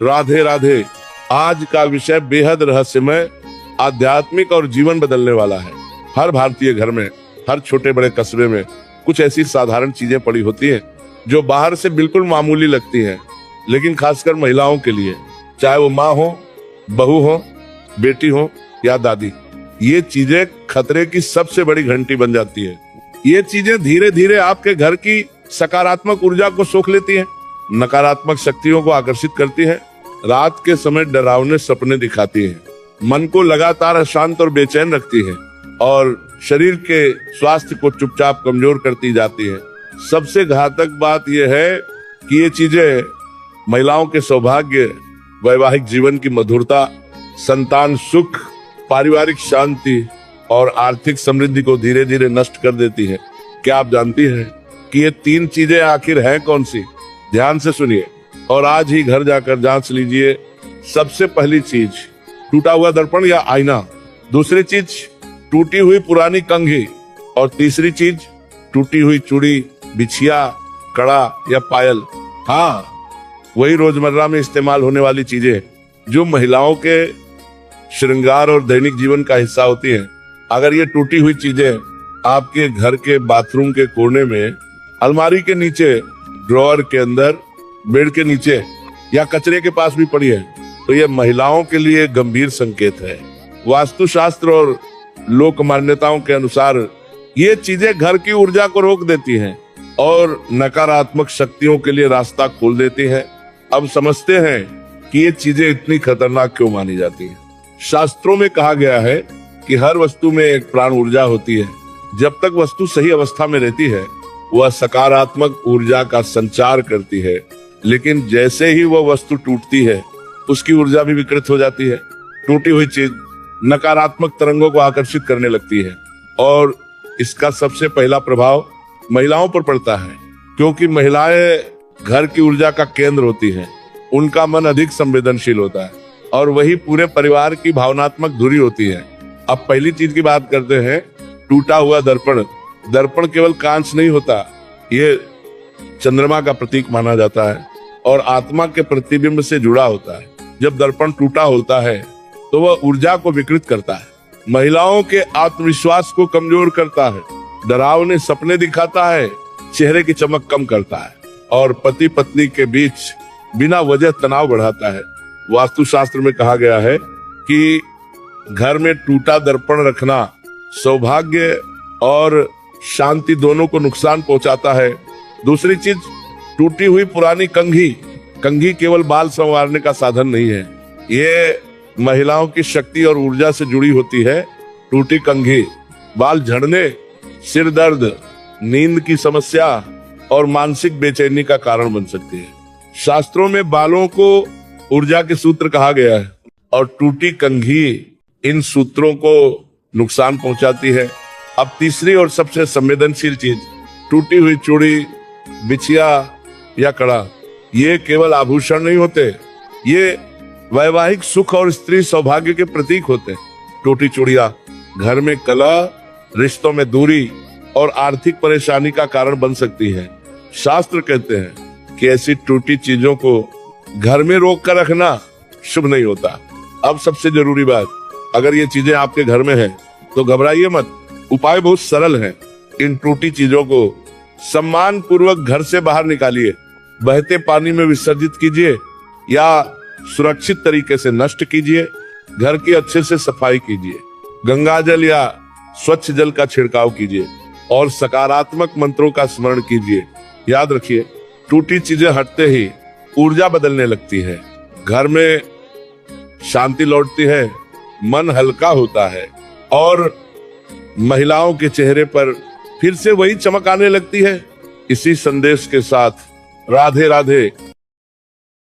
राधे राधे। आज का विषय बेहद रहस्यमय, आध्यात्मिक और जीवन बदलने वाला है। हर भारतीय घर में, हर छोटे बड़े कस्बे में कुछ ऐसी साधारण चीजें पड़ी होती हैं जो बाहर से बिल्कुल मामूली लगती हैं, लेकिन खासकर महिलाओं के लिए, चाहे वो माँ हो, बहू हो, बेटी हो या दादी, ये चीजें खतरे की सबसे बड़ी घंटी बन जाती है। ये चीजें धीरे धीरे आपके घर की सकारात्मक ऊर्जा को सोख लेती हैं, नकारात्मक शक्तियों को आकर्षित करती हैं, रात के समय डरावने सपने दिखाती हैं, मन को लगातार अशांत और बेचैन रखती है और शरीर के स्वास्थ्य को चुपचाप कमजोर करती जाती है। सबसे घातक बात यह है कि ये चीजें महिलाओं के सौभाग्य, वैवाहिक जीवन की मधुरता, संतान सुख, पारिवारिक शांति और आर्थिक समृद्धि को धीरे धीरे नष्ट कर देती है। क्या आप जानती हैं कि ये तीन चीजें आखिर हैं कौन सी? ध्यान से सुनिए और आज ही घर जाकर जांच लीजिए। सबसे पहली चीज, टूटा हुआ दर्पण या आईना। दूसरी चीज, टूटी हुई पुरानी कंघी। और तीसरी चीज, टूटी हुई चूड़ी, बिछिया, कड़ा या पायल। हाँ, वही रोजमर्रा में इस्तेमाल होने वाली चीजें जो महिलाओं के श्रृंगार और दैनिक जीवन का हिस्सा होती हैं। अगर ये टूटी हुई चीजें आपके घर के बाथरूम के कोने में, अलमारी के नीचे, ड्रॉअर के अंदर, बेड के नीचे या कचरे के पास भी पड़ी है, तो ये महिलाओं के लिए गंभीर संकेत है। वास्तुशास्त्र और लोक मान्यताओं के अनुसार ये चीजें घर की ऊर्जा को रोक देती हैं और नकारात्मक शक्तियों के लिए रास्ता खोल देती हैं। अब समझते हैं कि ये चीजें इतनी खतरनाक क्यों मानी जाती हैं। शास्त्रों में कहा गया है कि हर वस्तु में एक प्राण ऊर्जा होती है। जब तक वस्तु सही अवस्था में रहती है, वह सकारात्मक ऊर्जा का संचार करती है, लेकिन जैसे ही वह वस्तु टूटती है, उसकी ऊर्जा भी विकृत हो जाती है। टूटी हुई चीज नकारात्मक तरंगों को आकर्षित करने लगती है और इसका सबसे पहला प्रभाव महिलाओं पर पड़ता है, क्योंकि महिलाएं घर की ऊर्जा का केंद्र होती हैं। उनका मन अधिक संवेदनशील होता है और वही पूरे परिवार की भावनात्मक धुरी होती है। अब पहली चीज की बात करते हैं, टूटा हुआ दर्पण। दर्पण केवल कांच नहीं होता, ये चंद्रमा का प्रतीक माना जाता है और आत्मा के प्रतिबिंब से जुड़ा होता है। जब दर्पण टूटा होता है तो वह ऊर्जा को विकृत करता है, महिलाओं के आत्मविश्वास को कमजोर करता है, डरावने सपने दिखाता है, चेहरे की चमक कम करता है और पति पत्नी के बीच बिना वजह तनाव बढ़ाता है। वास्तुशास्त्र में कहा गया है कि घर में टूटा दर्पण रखना सौभाग्य और शांति दोनों को नुकसान पहुंचाता है। दूसरी चीज, टूटी हुई पुरानी कंघी। कंघी केवल बाल संवारने का साधन नहीं है, ये महिलाओं की शक्ति और ऊर्जा से जुड़ी होती है। टूटी कंघी बाल झड़ने, सिर दर्द, नींद की समस्या और मानसिक बेचैनी का कारण बन सकती है। शास्त्रों में बालों को ऊर्जा के सूत्र कहा गया है और टूटी कंघी इन सूत्रों को नुकसान पहुंचाती है। अब तीसरी और सबसे संवेदनशील चीज, टूटी हुई चूड़ी, बिछिया या कड़ा। ये केवल आभूषण नहीं होते, ये वैवाहिक सुख और स्त्री सौभाग्य के प्रतीक होते हैं। टूटी चूड़ियां घर में कलह, रिश्तों में दूरी और आर्थिक परेशानी का कारण बन सकती है। शास्त्र कहते हैं कि ऐसी टूटी चीजों को घर में रोक कर रखना शुभ नहीं होता। अब सबसे जरूरी बात, अगर ये चीजें आपके घर में हैं तो घबराइए मत। उपाय बहुत सरल है। इन टूटी चीजों को सम्मान पूर्वक घर से बाहर निकालिए, बहते पानी में विसर्जित कीजिए या सुरक्षित तरीके से नष्ट कीजिए। घर की अच्छे से सफाई कीजिए, गंगा जल या स्वच्छ जल का छिड़काव कीजिए और सकारात्मक मंत्रों का स्मरण कीजिए। याद रखिए, टूटी चीजें हटते ही ऊर्जा बदलने लगती है, घर में शांति लौटती है, मन हल्का होता है और महिलाओं के चेहरे पर फिर से वही चमक आने लगती है। इसी संदेश के साथ राधे राधे।